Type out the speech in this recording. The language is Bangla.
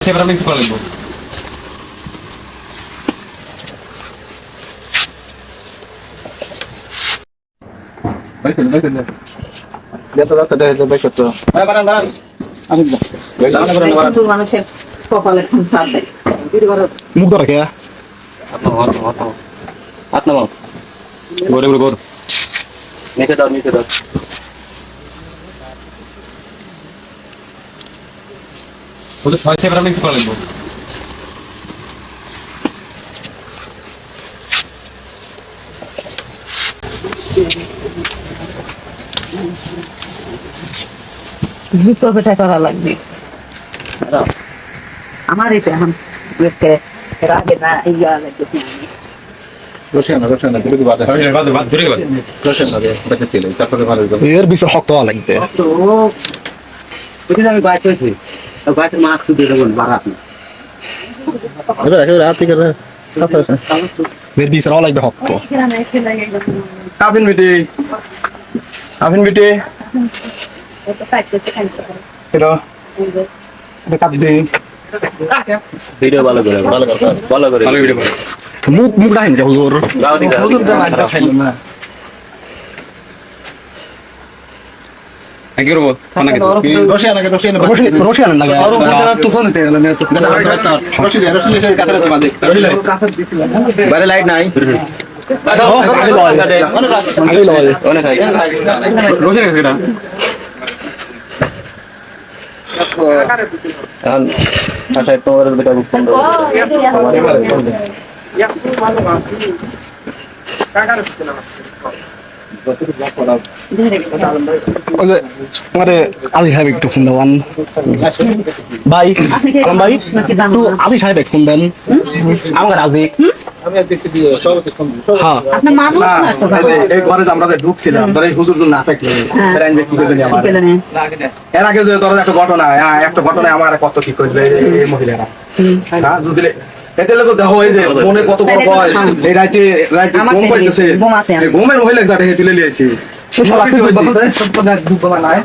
Siempre mix করে দেব। বাইক তো। দাঁড়ান। আমি দাঁড়ান। মানুষের কপালে খুন সাথ দেয়। মুখ ধরা কে? হাত নামাও। গোর। নিচে দাও। ওটা ছয় সেভেন মিক্স করে দেব। জুতো পেটা করা লাগবে আমার এটা এখন রাগে না ইয়া লাগবে রোশানা দূরে বাদে দূরে বাদ। রোশানা দে বাদে তেল তারপরে ভালো হবে এর বিষ শক্ত হওয়া লাগবে তো ওই আমি বাইক কইছি বাইকের মাস্ক দিয়ে দেবেন বারাত না এবার আর ঠিক আছে এর বিষ হওয়া লাগবে শক্ত কাবিন বিটি এটা ভিডিও ভালো করে ভিডিও করে। মুখ রাখেন যে হুজুর হুজুর তো মাইকটা খাইলো না কি করব? খানা খেতে। রোশানা লাগে আর ওখানে তুফান উঠে গেল না তো রোশানা কাছে বাদে বাইরে লাইট নাই আগে লয় অনেক খাই রোশন কেডা? এখন আশা তোমার বেটা ফোন দাও মানে আলি সাহেব একটু ফোন দেওয়ান ভাই আলম ভাই একটু আলি সাহেব ফোন দেন আমার রাজি হ্যাঁ আপনার মানুষ না তো এই ঘরে যে আমরা যে ঢুকছিলাম ধর এই হুজুর না থাকলে এরা যে কি করবে আমার এর আগে যে ধর একটা ঘটনায় আমার কত কি করবে এই মহিলারা হ্যাঁ যদি এতে লোক দেখো এই যে মনে কত বড় ভয় এই রাতে ঘুম পাইতেছে এই ঘুমের মহিলা যাতে তুলে নিয়েছি সে শালা তুই বলতে সব তো দুধ বানায়